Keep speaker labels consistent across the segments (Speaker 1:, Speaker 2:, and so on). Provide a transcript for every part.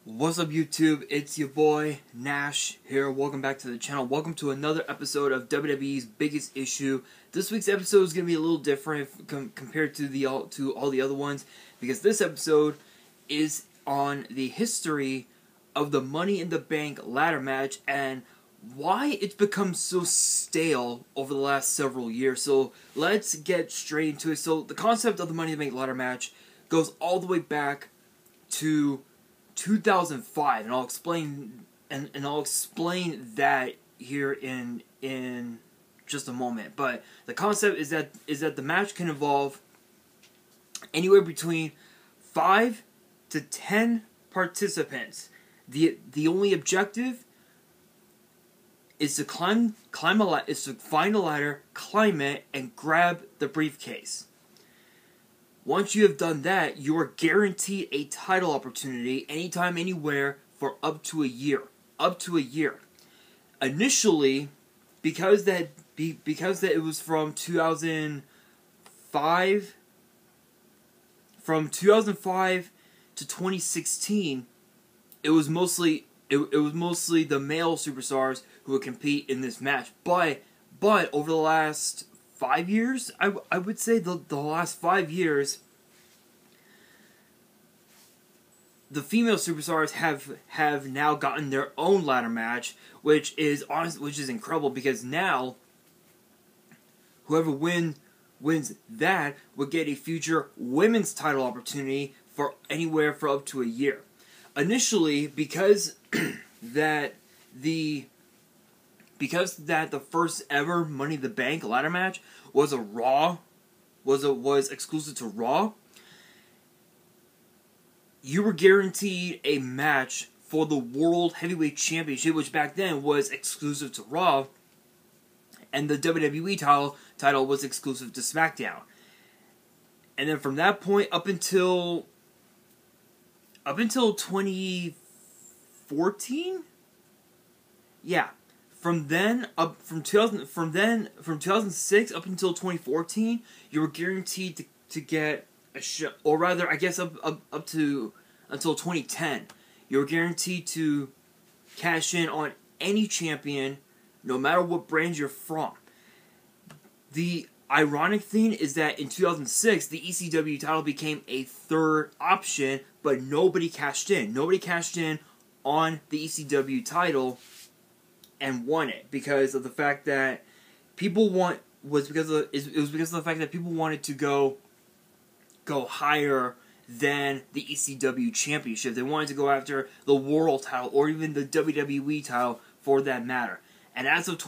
Speaker 1: What's up, YouTube? It's your boy Nash here. Welcome back to the channel. Welcome to another episode of WWE's Biggest Issue. This week's episode is going to be a little different compared to all the other ones, because this episode is on the history of the Money in the Bank ladder match and why it's become so stale over the last several years. So let's get straight into it. So the concept of the Money in the Bank ladder match goes all the way back to 2005, and I'll explain that here in just a moment. But the concept is that the match can involve anywhere between 5 to 10 participants. The only objective is to find a ladder, climb it, and grab the briefcase. Once you have done that, you are guaranteed a title opportunity anytime, anywhere for up to a year. Initially, because that it was from 2005 to 2016, it was mostly the male superstars who would compete in this match. But over the last 5 years, I would say the last 5 years, the female superstars have now gotten their own ladder match, which is incredible, because now whoever wins that would get a future women's title opportunity for anywhere for up to a year. Initially, because that the first ever Money in the Bank ladder match was exclusive to Raw, you were guaranteed a match for the World Heavyweight Championship, which back then was exclusive to Raw, and the WWE title was exclusive to SmackDown. And then from that point up until 2014, yeah. From 2006 up until 2014, you were guaranteed to get a show, or rather, I guess up to until 2010, you were guaranteed to cash in on any champion, no matter what brand you're from. The ironic thing is that in 2006, the ECW title became a third option, but nobody cashed in. Nobody cashed in on the ECW title and won it, because of the fact that people wanted to go higher than the ECW championship. They wanted to go after the world title, or even the WWE title for that matter. And as of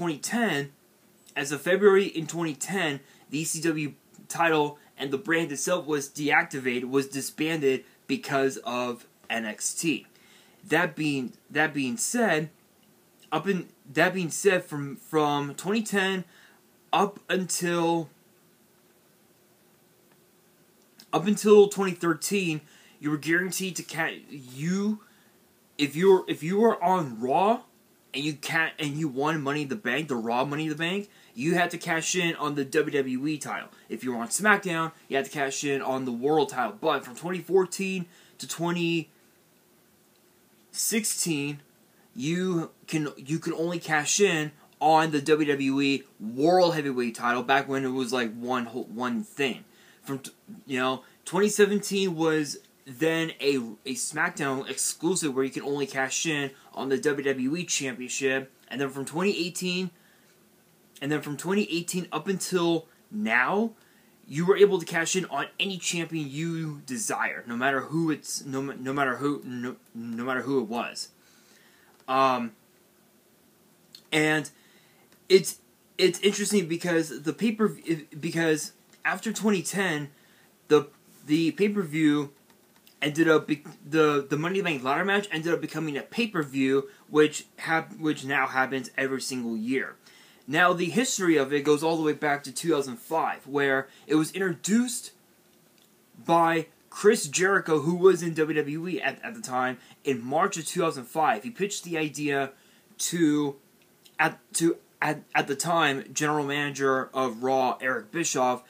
Speaker 1: February in 2010, the ECW title and the brand itself was disbanded because of NXT. That being said, from 2010 up until 2013, you were guaranteed to if you were on Raw and you won Money in the Bank, the Raw Money in the Bank, you had to cash in on the WWE title. If you were on SmackDown, you had to cash in on the World title. But from 2014 to 2016, you could only cash in on the WWE World Heavyweight title back when it was like one thing. 2017 was then a SmackDown exclusive where you can only cash in on the WWE Championship, and then from 2018 up until now, you were able to cash in on any champion you desire, no matter who it was. And it's interesting because because after 2010, the pay-per-view ended up the Money in the Bank ladder match ended up becoming a pay-per-view, which now happens every single year. Now the history of it goes all the way back to 2005, where it was introduced by Chris Jericho, who was in WWE at the time, in March of 2005. He pitched the idea to at the time general manager of Raw, Eric Bischoff,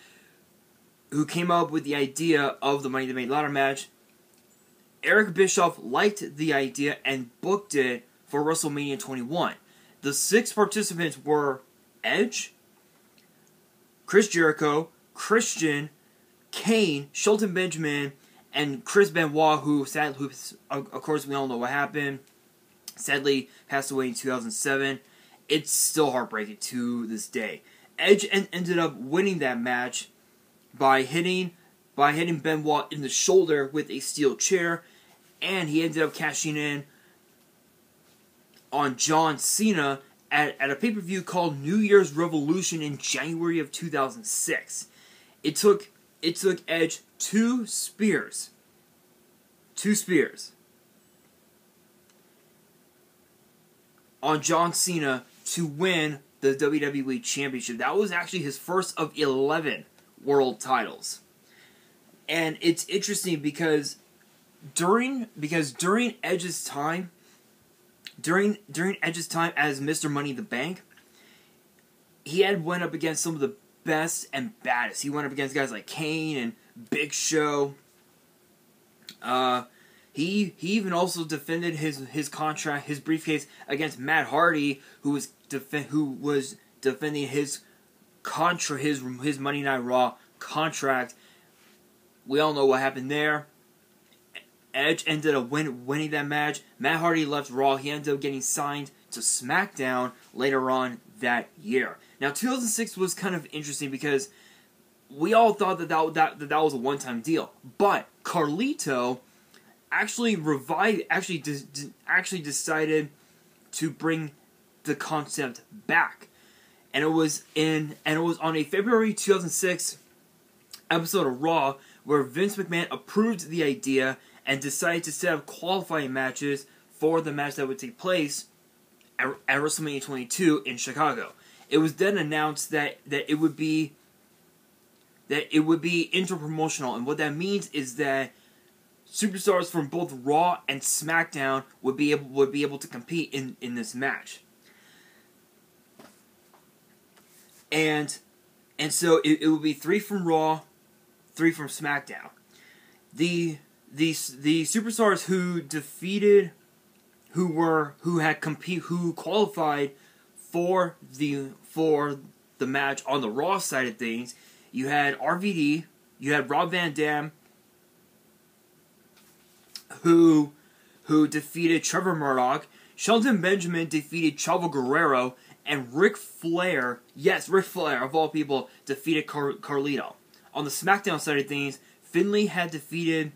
Speaker 1: who came up with the idea of the Money in the Bank ladder match. Eric Bischoff liked the idea and booked it for WrestleMania 21. The 6 participants were Edge, Chris Jericho, Christian, Kane, Shelton Benjamin, and Chris Benoit, who of course we all know what happened. Sadly, passed away in 2007. It's still heartbreaking to this day. Edge ended up winning that match by hitting Benoit in the shoulder with a steel chair, and he ended up cashing in on John Cena at a pay-per-view called New Year's Revolution in January of 2006. It took Edge two spears on John Cena to win the WWE Championship. That was actually his first of 11 world titles. And it's interesting because during Edge's time as Mr. Money in the Bank, he had went up against some of the best and baddest. He went up against guys like Kane and Big Show. He even also defended his contract, his briefcase against Matt Hardy, who was defending his Monday Night Raw contract. We all know what happened there. Edge ended up winning that match. Matt Hardy left Raw. He ended up getting signed to SmackDown later on that year. Now, 2006 was kind of interesting because we all thought that was a one-time deal, but Carlito actually decided to bring the concept back, and it was on a February 2006 episode of Raw where Vince McMahon approved the idea and decided to set up qualifying matches for the match that would take place at WrestleMania 22 in Chicago. It was then announced that it would be interpromotional, and what that means is that superstars from both Raw and SmackDown would be able to compete in this match. And so it would be 3 from Raw, 3 from SmackDown. The superstars who qualified for the match on the Raw side of things, you had RVD, you had Rob Van Dam, who defeated Trevor Murdoch, Shelton Benjamin defeated Chavo Guerrero, and Ric Flair, yes, Ric Flair of all people, defeated Carlito. On the SmackDown side of things, Finlay had defeated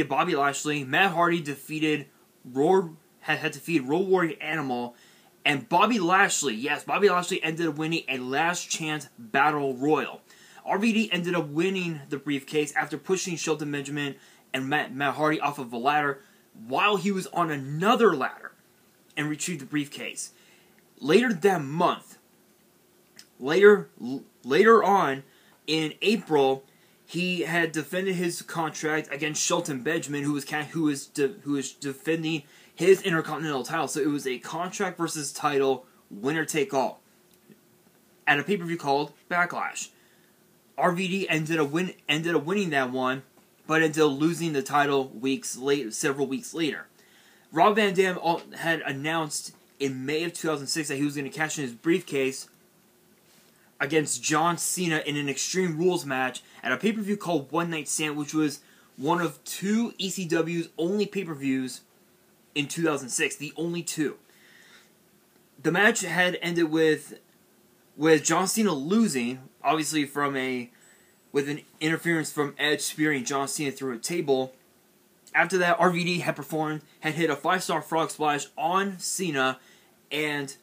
Speaker 1: Bobby Lashley, Matt Hardy defeated Road Warrior Animal, and Bobby Lashley ended up winning a last chance battle royal. RVD ended up winning the briefcase after pushing Shelton Benjamin and Matt Hardy off of a ladder while he was on another ladder and retrieved the briefcase. Later that month, later on in April, he had defended his contract against Shelton Benjamin, who was defending his Intercontinental title. So it was a contract versus title, winner take all, at a pay-per-view called Backlash. RVD ended up winning that one, but ended up losing the title several weeks later. Rob Van Dam had announced in May of 2006 that he was going to cash in his briefcase against John Cena in an Extreme Rules match at a pay-per-view called One Night Stand, which was one of 2 ECW's only pay-per-views in 2006, the only 2. The match had ended with John Cena losing, obviously with an interference from Edge spearing John Cena through a table. After that, RVD had hit a 5-star frog splash on Cena, and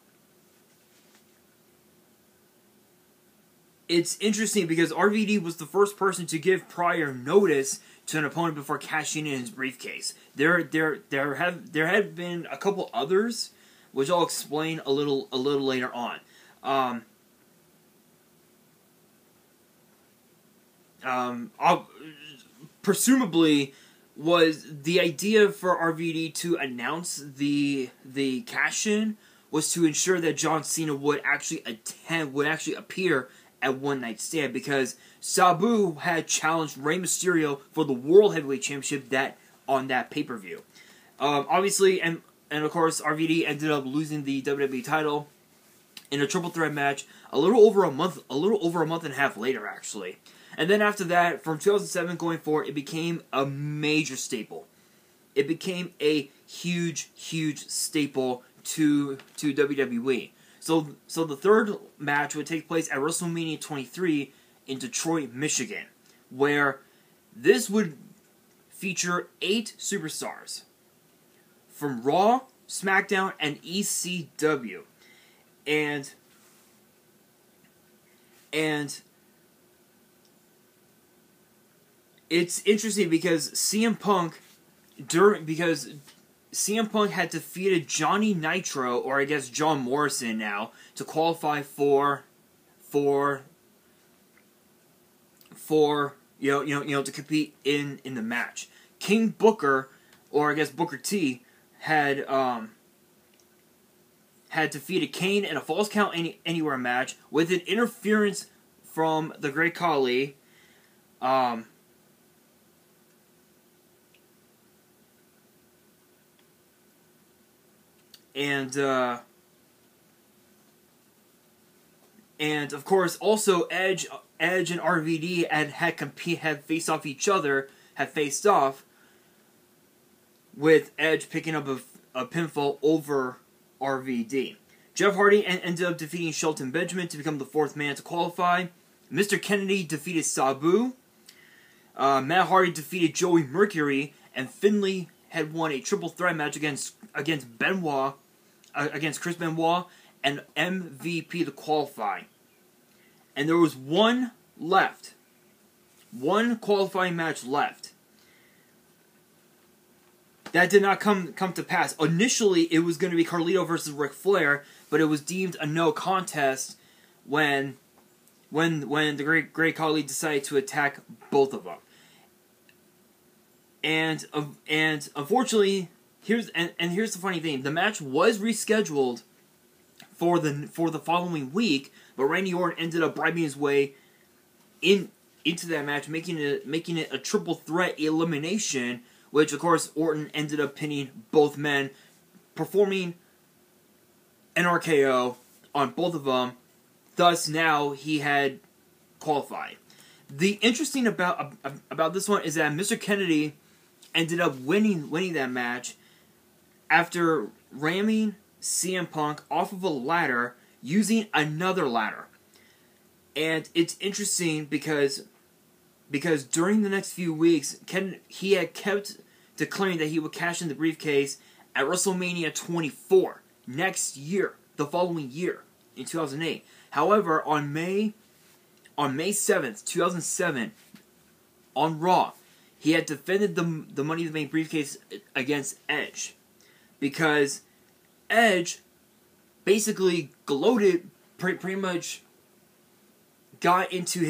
Speaker 1: it's interesting because RVD was the first person to give prior notice to an opponent before cashing in his briefcase. There had been a couple others, which I'll explain a little later on. Presumably, was the idea for RVD to announce the cash-in was to ensure that John Cena would actually appear at One Night Stand, because Sabu had challenged Rey Mysterio for the World Heavyweight Championship on that pay-per-view. Obviously, and of course, RVD ended up losing the WWE title in a triple threat match a little over a month and a half later, actually. And then after that, from 2007 going forward, it became a major staple. It became a huge, huge staple to WWE. So the third match would take place at WrestleMania 23 in Detroit, Michigan, where this would feature 8 superstars from Raw, SmackDown, and ECW. And it's interesting because CM Punk had defeated Johnny Nitro, or I guess John Morrison now, to qualify for to compete in the match. King Booker, or I guess Booker T, had defeated Kane in a Falls Count Anywhere match with an interference from the Great Khali. And of course, also Edge and RVD had faced off, with Edge picking up a pinfall over RVD. Jeff Hardy ended up defeating Shelton Benjamin to become the 4th man to qualify. Mr. Kennedy defeated Sabu. Matt Hardy defeated Joey Mercury, and Finlay had won a triple threat match against Benoit, against Chris Benoit and MVP to qualify. And there was one qualifying match left. That did not come to pass. Initially, it was going to be Carlito versus Ric Flair, but it was deemed a no contest when the Great Khali decided to attack both of them. And unfortunately, here's the funny thing: the match was rescheduled for the following week, but Randy Orton ended up bribing his way into that match, making it a triple threat elimination. Which, of course, Orton ended up pinning both men, performing an RKO on both of them. Thus, now he had qualified. The interesting about this one is that Mr. Kennedy ended up winning that match after ramming CM Punk off of a ladder using another ladder. And it's interesting because during the next few weeks, he had kept declaring that he would cash in the briefcase at WrestleMania 24 next year, the following year, in 2008. However, on May 7th, 2007, on Raw, he had defended the Money in the Bank briefcase against Edge, because Edge basically gloated, pretty much got into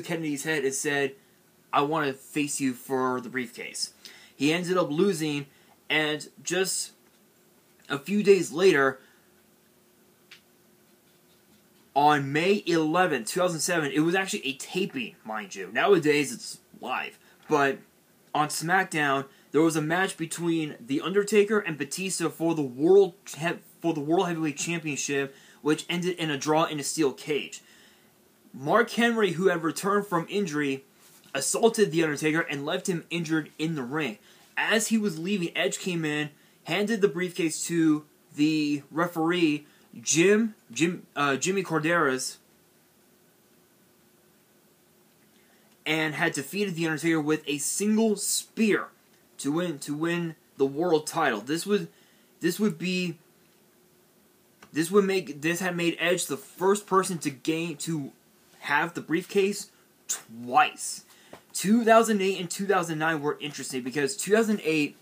Speaker 1: Kennedy's head and said, "I want to face you for the briefcase." He ended up losing, and just a few days later, on May 11th, 2007, it was actually a taping, mind you. Nowadays, it's live. But on SmackDown, there was a match between The Undertaker and Batista for the World Heavyweight Championship, which ended in a draw in a steel cage. Mark Henry, who had returned from injury, assaulted The Undertaker and left him injured in the ring. As he was leaving, Edge came in, handed the briefcase to the referee, Jimmy Corderas, and had defeated The Undertaker with a single spear to win the world title. This had made Edge the first person to have the briefcase twice. 2008 and 2009 were interesting because 2008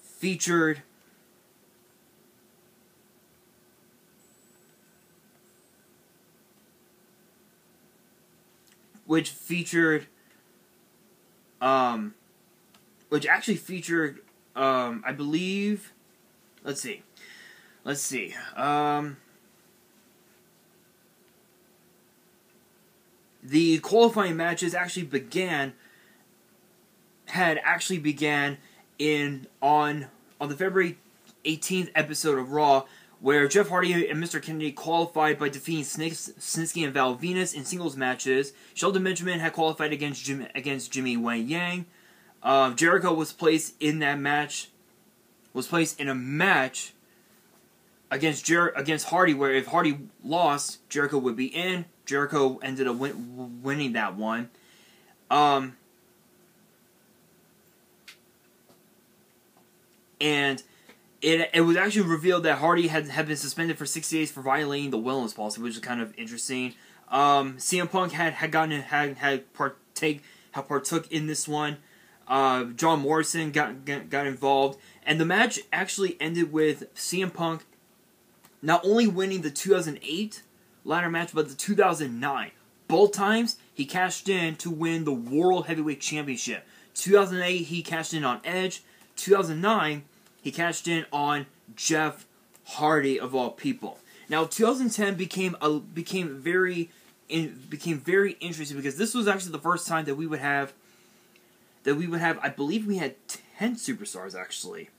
Speaker 1: featured which actually featured I believe, let's see the qualifying matches actually began on the February 18th episode of Raw, where Jeff Hardy and Mr. Kennedy qualified by defeating Snitsky and Val Venus in singles matches. Shelton Benjamin had qualified against Jimmy Wang Yang. Jericho was placed in a match against Hardy, where if Hardy lost, Jericho would be in. Jericho ended up winning that one. And it was actually revealed that Hardy had been suspended for 60 days for violating the wellness policy, which is kind of interesting. CM Punk had partook in this one. John Morrison got involved, and the match actually ended with CM Punk not only winning the 2008 ladder match, but the 2009. Both times he cashed in to win the World Heavyweight Championship. 2008 he cashed in on Edge. 2009 he cashed in on Jeff Hardy, of all people. Now 2010 became very interesting, because this was actually the first time that we would have, I believe we had 10 superstars actually.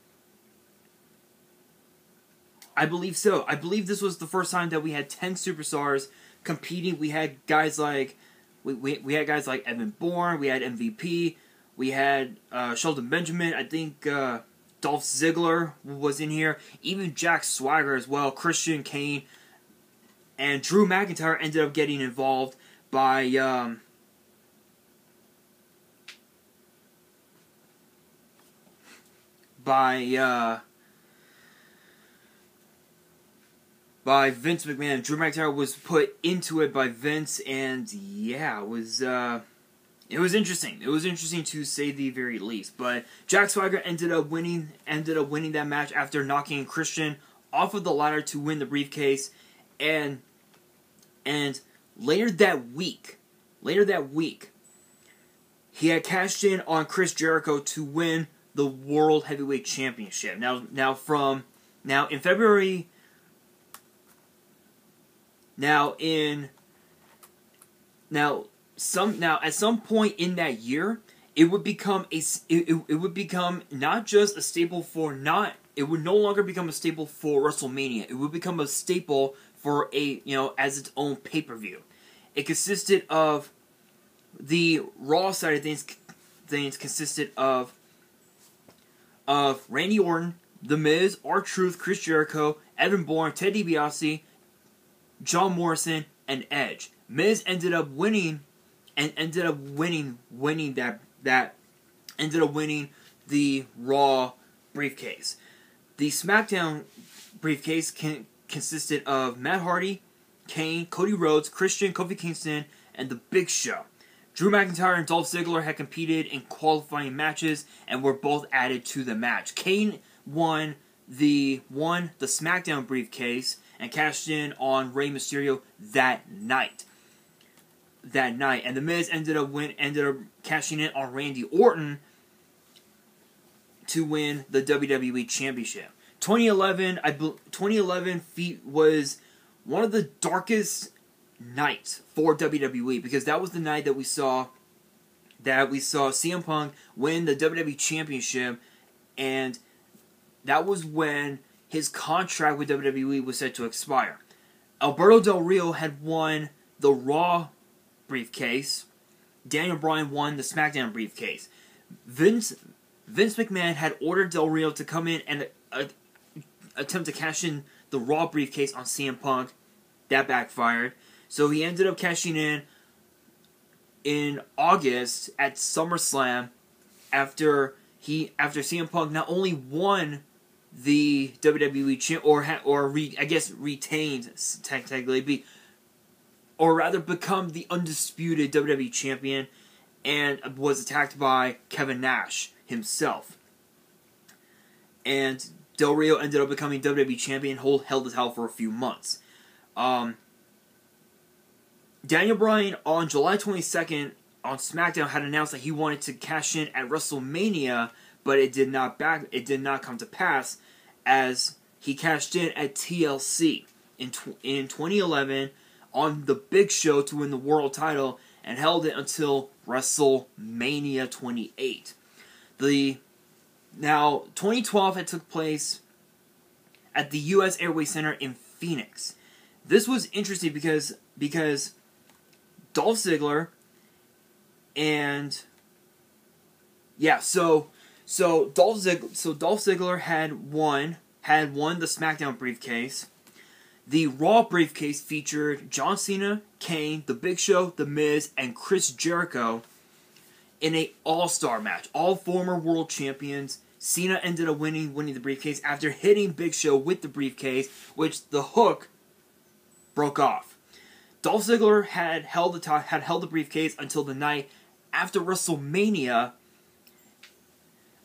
Speaker 1: I believe so. I believe this was the first time that we had 10 superstars competing. We had guys like we had guys like Evan Bourne, we had MVP, we had Shelton Benjamin, I think Dolph Ziggler was in here, even Jack Swagger as well, Christian, Kane, and Drew McIntyre ended up getting involved by Vince McMahon. Drew McIntyre was put into it by Vince, and yeah, it was interesting. It was interesting to say the very least. But Jack Swagger ended up winning that match after knocking Christian off of the ladder to win the briefcase, and later that week, he had cashed in on Chris Jericho to win the World Heavyweight Championship. Now in February. At some point in that year, it would become not just a staple for it would no longer become a staple for WrestleMania. It would become a staple for as its own pay-per-view. It consisted of the Raw side of things consisted of Randy Orton, The Miz, R-Truth, Chris Jericho, Evan Bourne, Ted DiBiase, John Morrison, and Edge. Miz ended up winning the Raw briefcase. The SmackDown briefcase consisted of Matt Hardy, Kane, Cody Rhodes, Christian, Kofi Kingston, and The Big Show. Drew McIntyre and Dolph Ziggler had competed in qualifying matches and were both added to the match. Kane won the SmackDown briefcase and cashed in on Rey Mysterio that night. And The Miz ended up cashing in on Randy Orton to win the WWE Championship. 2011 was one of the darkest nights for WWE, because that was the night that we saw CM Punk win the WWE Championship, and that was when his contract with WWE was set to expire. Alberto Del Rio had won the Raw briefcase. Daniel Bryan won the SmackDown briefcase. Vince McMahon had ordered Del Rio to come in and attempt to cash in the Raw briefcase on CM Punk. That backfired. So he ended up cashing in August at SummerSlam after CM Punk not only won the WWE champ, retained technically, or rather become the undisputed WWE champion, and was attacked by Kevin Nash himself. And Del Rio ended up becoming WWE champion, held the title for a few months. Daniel Bryan on July 22nd on SmackDown had announced that he wanted to cash in at WrestleMania, but it did not come to pass, as he cashed in at TLC in 2011 on The Big Show to win the world title, and held it until WrestleMania 28. 2012 had took place at the U.S. Airways Center in Phoenix. This was interesting because Dolph Ziggler and Dolph Ziggler had won the SmackDown briefcase. The Raw briefcase featured John Cena, Kane, The Big Show, The Miz, and Chris Jericho in a all-star match. All former world champions. Cena ended up winning the briefcase after hitting Big Show with the briefcase, which the hook broke off. Dolph Ziggler had held the briefcase until the night after WrestleMania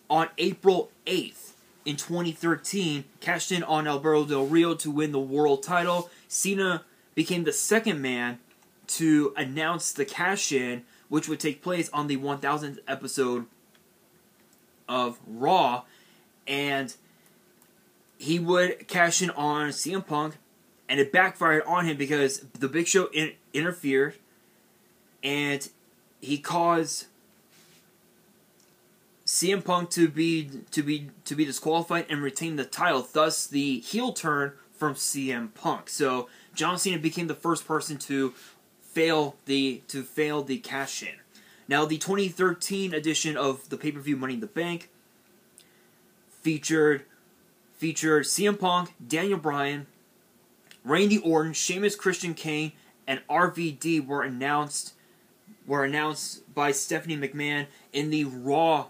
Speaker 1: on April 8th. In 2013, cashed in on Alberto Del Rio to win the world title. Cena became the second man to announce the cash-in, which would take place on the 1000th episode of Raw, and he would cash in on CM Punk, and it backfired on him because the Big Show interfered, and he caused CM Punk to be disqualified and retain the title. Thus, the heel turn from CM Punk. So John Cena became the first person to fail the cash in. Now, the 2013 edition of the pay-per-view Money in the Bank featured CM Punk, Daniel Bryan, Randy Orton, Sheamus, Christian Kane, and RVD were announced by Stephanie McMahon in the Raw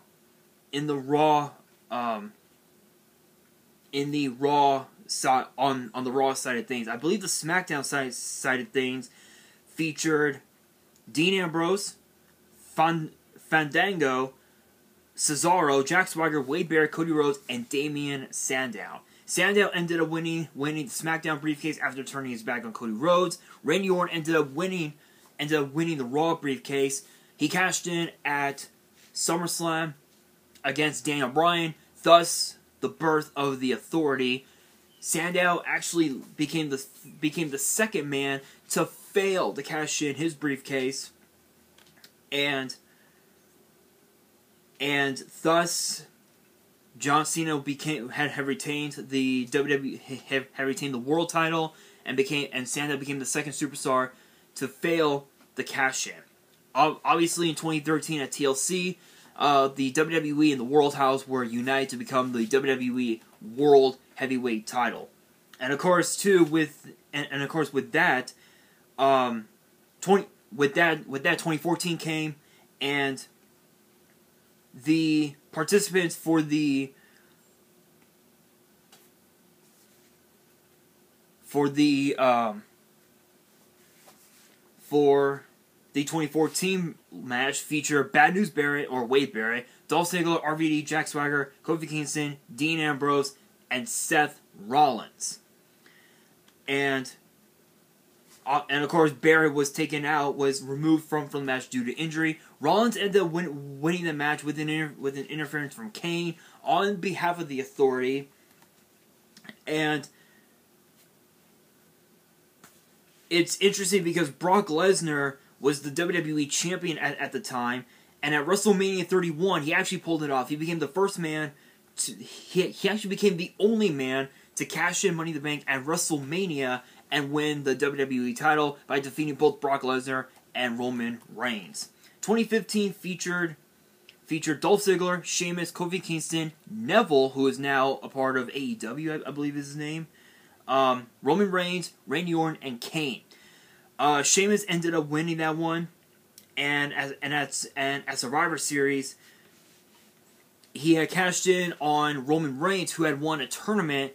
Speaker 1: side on the Raw side of things. I believe the SmackDown side of things featured Dean Ambrose, Fandango, Cesaro, Jack Swagger, Wade Barrett, Cody Rhodes, and Damian Sandow. Sandow ended up winning the SmackDown briefcase after turning his back on Cody Rhodes. Randy Orton ended up winning the Raw briefcase. He cashed in at SummerSlam against Daniel Bryan, thus the birth of the Authority. Sandow actually became the second man to fail to cash in his briefcase, and thus John Cena had retained the WWE, had retained the world title, and Sandow became the second superstar to fail the cash in. Obviously, in 2013 at TLC, the WWE and the World House were united to become the WWE World Heavyweight Title, and of course, with that 2014 came, and the participants for the 2014 match feature Bad News Barrett, or Wade Barrett, Dolph Ziggler, RVD, Jack Swagger, Kofi Kingston, Dean Ambrose, and Seth Rollins. And of course, Barrett was removed from the match due to injury. Rollins ended up winning the match with an interference from Kane on behalf of the Authority. And it's interesting because Brock Lesnar was the WWE champion at the time, and at WrestleMania 31, he actually pulled it off. He became the first man he actually became the only man to cash in Money in the Bank at WrestleMania and win the WWE title by defeating both Brock Lesnar and Roman Reigns. 2015 featured Dolph Ziggler, Sheamus, Kofi Kingston, Neville, who is now a part of AEW, I believe is his name, Roman Reigns, Randy Orton, and Kane. Sheamus ended up winning that one, and at Survivor Series, he had cashed in on Roman Reigns, who had won a tournament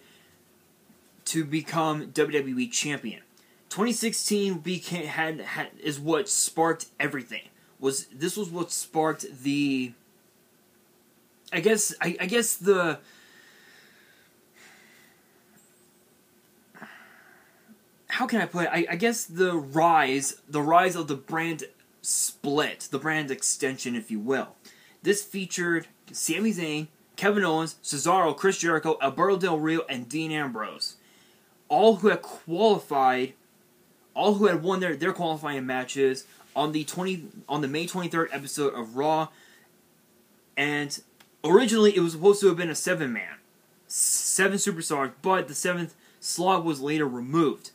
Speaker 1: to become WWE champion. 2016 is what sparked everything. This was what sparked the, I guess the, how can I put it? I guess the rise of the brand split, the brand extension, if you will. This featured Sami Zayn, Kevin Owens, Cesaro, Chris Jericho, Alberto Del Rio, and Dean Ambrose. All who had won their qualifying matches on the May 23rd episode of Raw, and originally it was supposed to have been a 7-man, 7 superstars, but the 7th slot was later removed.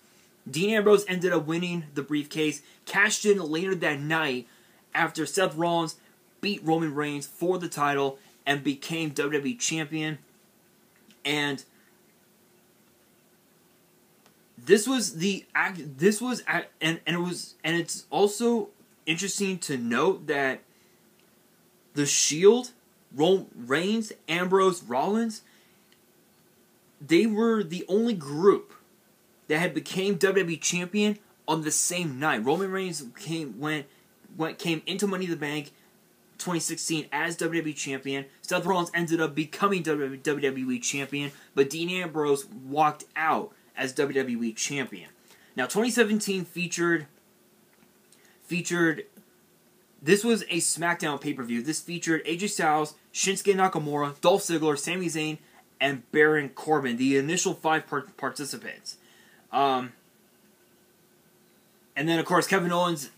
Speaker 1: Dean Ambrose ended up winning the briefcase, cashed in later that night after Seth Rollins beat Roman Reigns for the title and became WWE champion. And it's also interesting to note that the Shield, Reigns, Ambrose, Rollins, they were the only group that had became WWE champion on the same night. Roman Reigns came into Money in the Bank 2016 as WWE champion. Seth Rollins ended up becoming WWE champion, but Dean Ambrose walked out as WWE champion. Now, 2017 featured. This was a SmackDown pay-per-view. This featured AJ Styles, Shinsuke Nakamura, Dolph Ziggler, Sami Zayn, and Baron Corbin, the initial 5 participants. And then, of course, Kevin Owens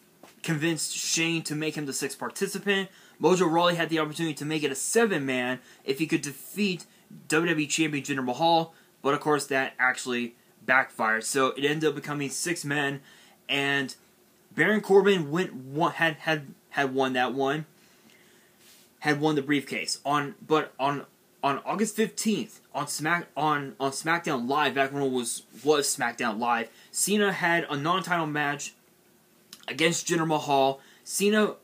Speaker 1: convinced Shane to make him the 6th participant. Mojo Rawley had the opportunity to make it a 7-man if he could defeat WWE Champion Jinder Mahal, but of course that actually backfired. So it ended up becoming 6 men, and Baron Corbin had won the briefcase. On August 15th on SmackDown Live, back when it was SmackDown Live, Cena had a non-title match against Jinder Mahal. Cena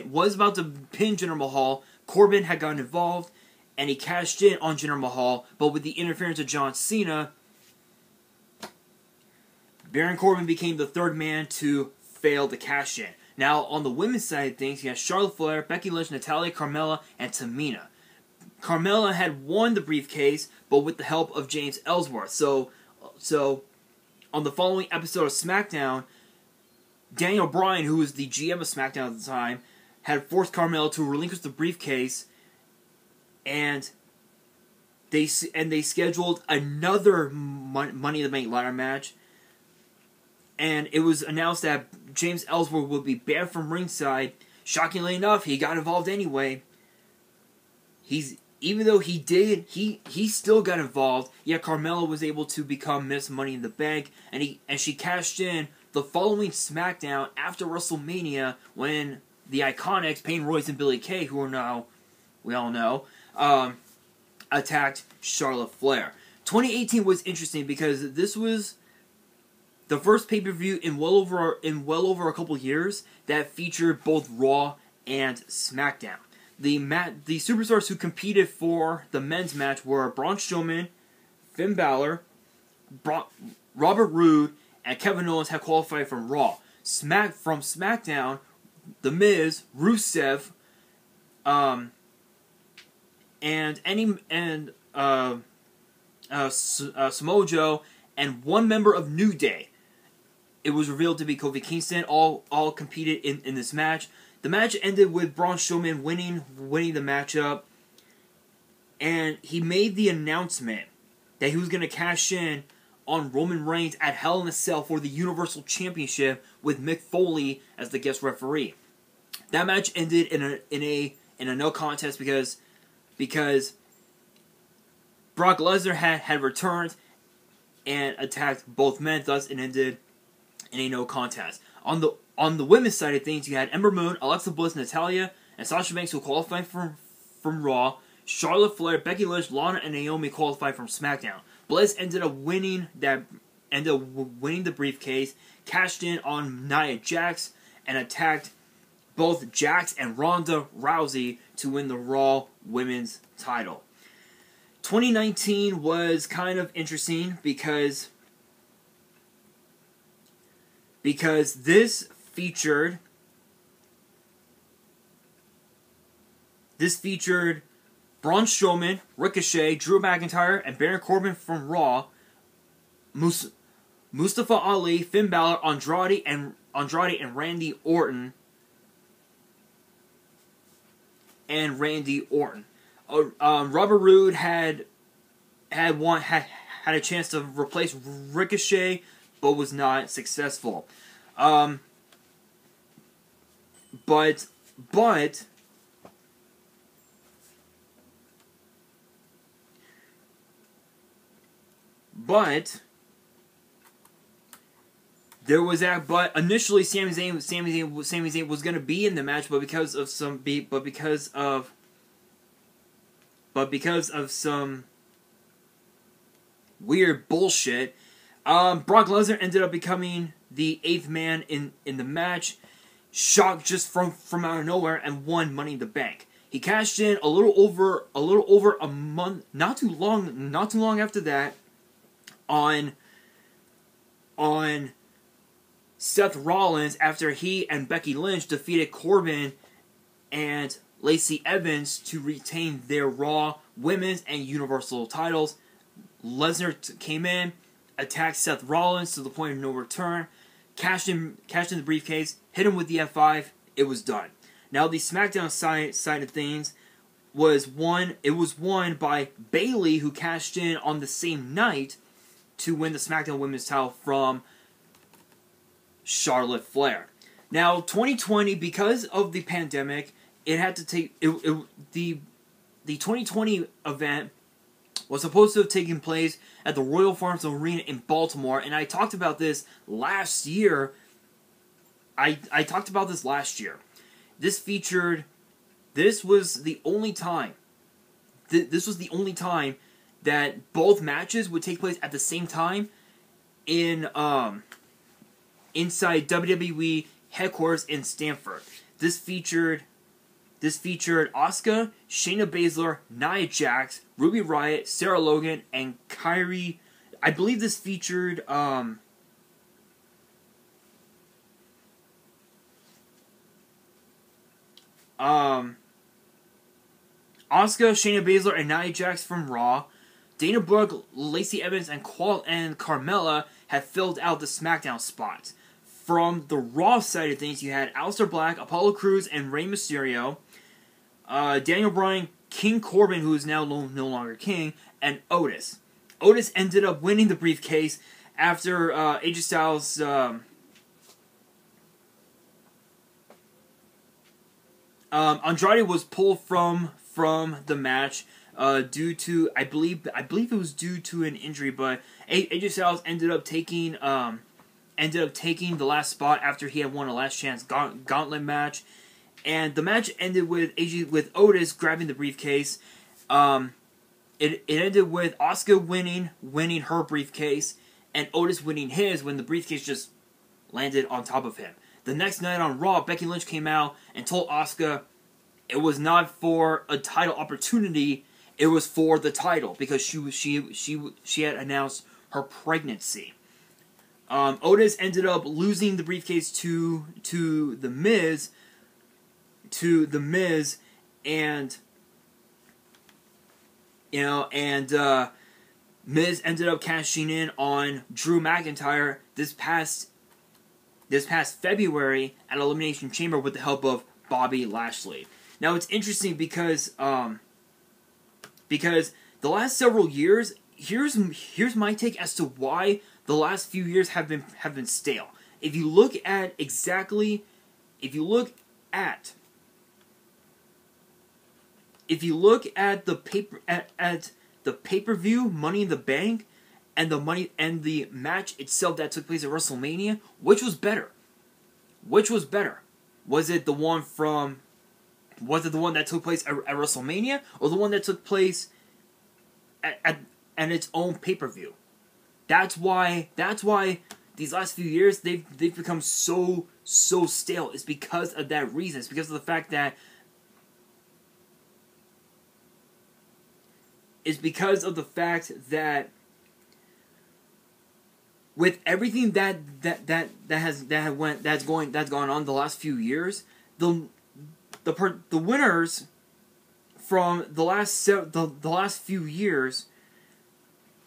Speaker 1: was about to pin Jinder Mahal. Corbin had gotten involved, and he cashed in on Jinder Mahal, but with the interference of John Cena, Baron Corbin became the 3rd man to fail to cash in. Now, on the women's side of things, you have Charlotte Flair, Becky Lynch, Natalya, Carmella, and Tamina. Carmella had won the briefcase, but with the help of James Ellsworth. So on the following episode of SmackDown, Daniel Bryan, who was the GM of SmackDown at the time, had forced Carmella to relinquish the briefcase, and they scheduled another Money in the Bank ladder match, and it was announced that James Ellsworth would be banned from ringside. Shockingly enough, he got involved anyway. Even though he did, he still got involved. Yet Carmella was able to become Miss Money in the Bank, and she cashed in the following SmackDown after WrestleMania when the Iconics, Peyton Royce and Billie Kay, who are now, we all know, attacked Charlotte Flair. 2018 was interesting because this was the first pay-per-view in well over a couple years that featured both Raw and SmackDown. The superstars who competed for the men's match were Braun Strowman, Finn Balor, Robert Roode, and Kevin Owens had qualified from Raw. From SmackDown, The Miz, Rusev, and Samoa Joe, and one member of New Day. It was revealed to be Kofi Kingston. All competed in this match. The match ended with Braun Strowman winning the matchup, and he made the announcement that he was going to cash in on Roman Reigns at Hell in a Cell for the Universal Championship with Mick Foley as the guest referee. That match ended in a no contest because Brock Lesnar had returned and attacked both men. Thus, it ended in a no contest. On the women's side of things, you had Ember Moon, Alexa Bliss, Natalya, and Sasha Banks who qualified from Raw. Charlotte Flair, Becky Lynch, Lana, and Naomi qualified from SmackDown. Bliss ended up winning the briefcase, cashed in on Nia Jax, and attacked both Jax and Ronda Rousey to win the Raw Women's title. 2019 was kind of interesting because this featured Braun Strowman, Ricochet, Drew McIntyre, and Baron Corbin from Raw, Mustafa Ali, Finn Balor, Andrade and Randy Orton. Robert Roode had a chance to replace Ricochet, but was not successful. but there was that. But initially, Sami Zayn was going to be in the match, but because of some weird bullshit, Brock Lesnar ended up becoming the 8th man in the match, shocked just from out of nowhere, and won Money in the Bank. He cashed in a little over a month, not too long after that, on Seth Rollins, after he and Becky Lynch defeated Corbin and Lacey Evans to retain their Raw Women's and Universal titles. Lesnar came in, attacked Seth Rollins to the point of no return, cashed in the briefcase, hit him with the F5. It was done. Now the SmackDown side of things was won by Bayley, who cashed in on the same night to win the SmackDown Women's title from Charlotte Flair. Now 2020, because of the pandemic, it had to take the 2020 event was supposed to have taken place at the Royal Farms Arena in Baltimore, and I talked about this last year. I talked about this last year. This was the only time that both matches would take place at the same time in inside WWE headquarters in Stamford. This featured Asuka, Shayna Baszler, Nia Jax, Ruby Riott, Sarah Logan, and Kairi. I believe this featured Asuka, Shayna Baszler, and Nia Jax from Raw. Dana Brooke, Lacey Evans, and Carmella have filled out the SmackDown spots. From the Raw side of things, you had Aleister Black, Apollo Crews, and Rey Mysterio. Daniel Bryan, King Corbin, who is now no longer King, and Otis. Otis ended up winning the briefcase after AJ Styles Andrade was pulled from the match due to I believe it was due to an injury, but AJ Styles ended up taking the last spot after he had won a last chance gauntlet match. And the match ended with Otis grabbing the briefcase. It ended with Asuka winning her briefcase, and Otis winning his when the briefcase just landed on top of him. The next night on Raw, Becky Lynch came out and told Asuka it was not for a title opportunity, it was for the title, because she had announced her pregnancy. Otis ended up losing the briefcase to the Miz. And Miz ended up cashing in on Drew McIntyre this past February at Elimination Chamber with the help of Bobby Lashley. Now it's interesting because the last several years, here's my take as to why the last few years have been stale. If you look at the pay-per-view Money in the Bank and the match itself that took place at WrestleMania, which was better? Was it the one that took place at WrestleMania, or the one that took place at its own pay-per-view? That's why these last few years they've become so stale. It's because of that reason. It's because of the fact that with everything that's gone on the last few years, the winners from the last few years,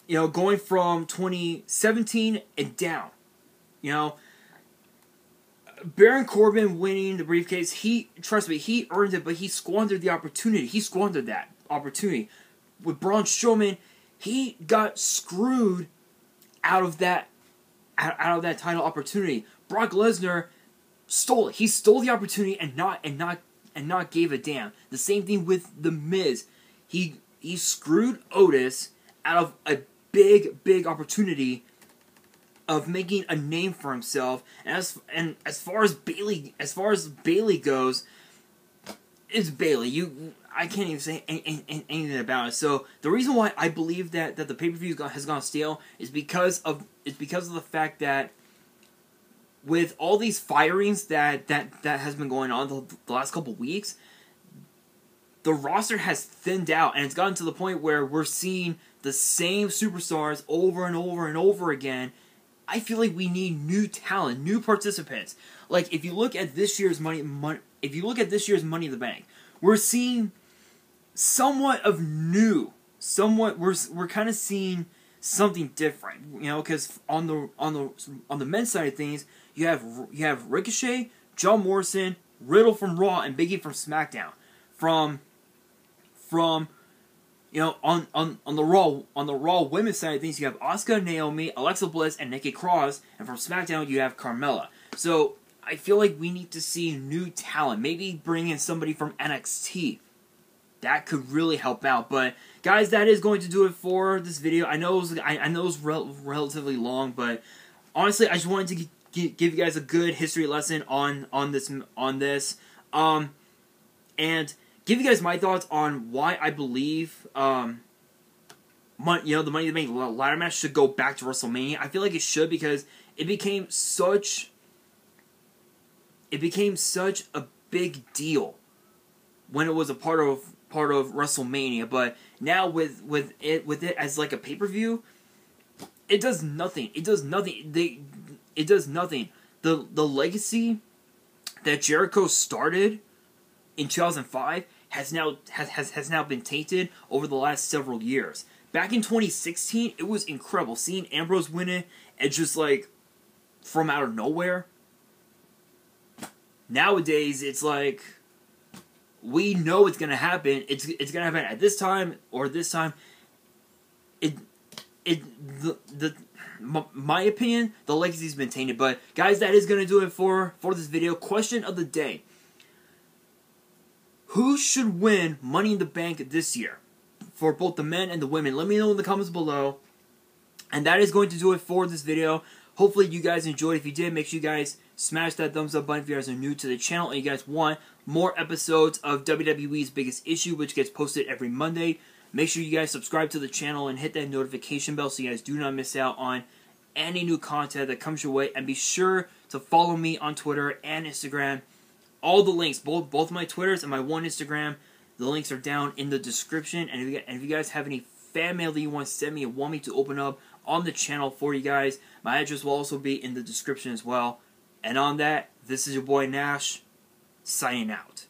Speaker 1: going from 2017 and down, Baron Corbin winning the briefcase, trust me, he earned it, but he squandered the opportunity. He squandered that opportunity. With Braun Strowman, he got screwed out of that title opportunity. Brock Lesnar stole it. He stole the opportunity and not gave a damn. The same thing with The Miz. He screwed Otis out of a big opportunity of making a name for himself. And as far as Bayley goes, it's Bayley. I can't even say anything about it. So the reason why I believe that the pay-per-view has gone stale is because of the fact that with all these firings that has been going on the last couple weeks, the roster has thinned out, and it's gotten to the point where we're seeing the same superstars over and over and over again. I feel like we need new talent, new participants. Like if you look at this year's Money in the Bank, we're seeing somewhat of new. We're kind of seeing something different, you know, because on the men's side of things, you have Ricochet, John Morrison, Riddle from Raw, and Big E from SmackDown. From you know, on the Raw women's side of things, you have Asuka, Naomi, Alexa Bliss, and Nikki Cross, and from SmackDown you have Carmella. So I feel like we need to see new talent. Maybe bring in somebody from NXT. That could really help out. But guys, that is going to do it for this video. I know it was relatively long, but honestly, I just wanted to give you guys a good history lesson on this, and give you guys my thoughts on why I believe the Money in the Bank ladder match should go back to WrestleMania. I feel like it should because it became such a big deal when it was a part of WrestleMania. But now with it as like a pay-per-view, it does nothing. It does nothing. It does nothing. The legacy that Jericho started in 2005 has now been tainted over the last several years. Back in 2016, it was incredible seeing Ambrose win it, and just like from out of nowhere. Nowadays, it's like we know it's gonna happen. It's gonna happen at this time or this time. My opinion, the legacy's been tainted. But guys, that is gonna do it for this video. Question of the day: who should win Money in the Bank this year for both the men and the women? Let me know in the comments below. And that is going to do it for this video. Hopefully you guys enjoyed. If you did, make sure you guys smash that thumbs up button if you guys are new to the channel and you guys want more episodes of WWE's Biggest Issue, which gets posted every Monday. Make sure you guys subscribe to the channel and hit that notification bell so you guys do not miss out on any new content that comes your way. And be sure to follow me on Twitter and Instagram. All the links, both my Twitters and my one Instagram, the links are down in the description. And if you guys have any fan mail that you want to send me and want me to open up on the channel for you guys, my address will also be in the description as well. And on that, this is your boy Nash, signing out.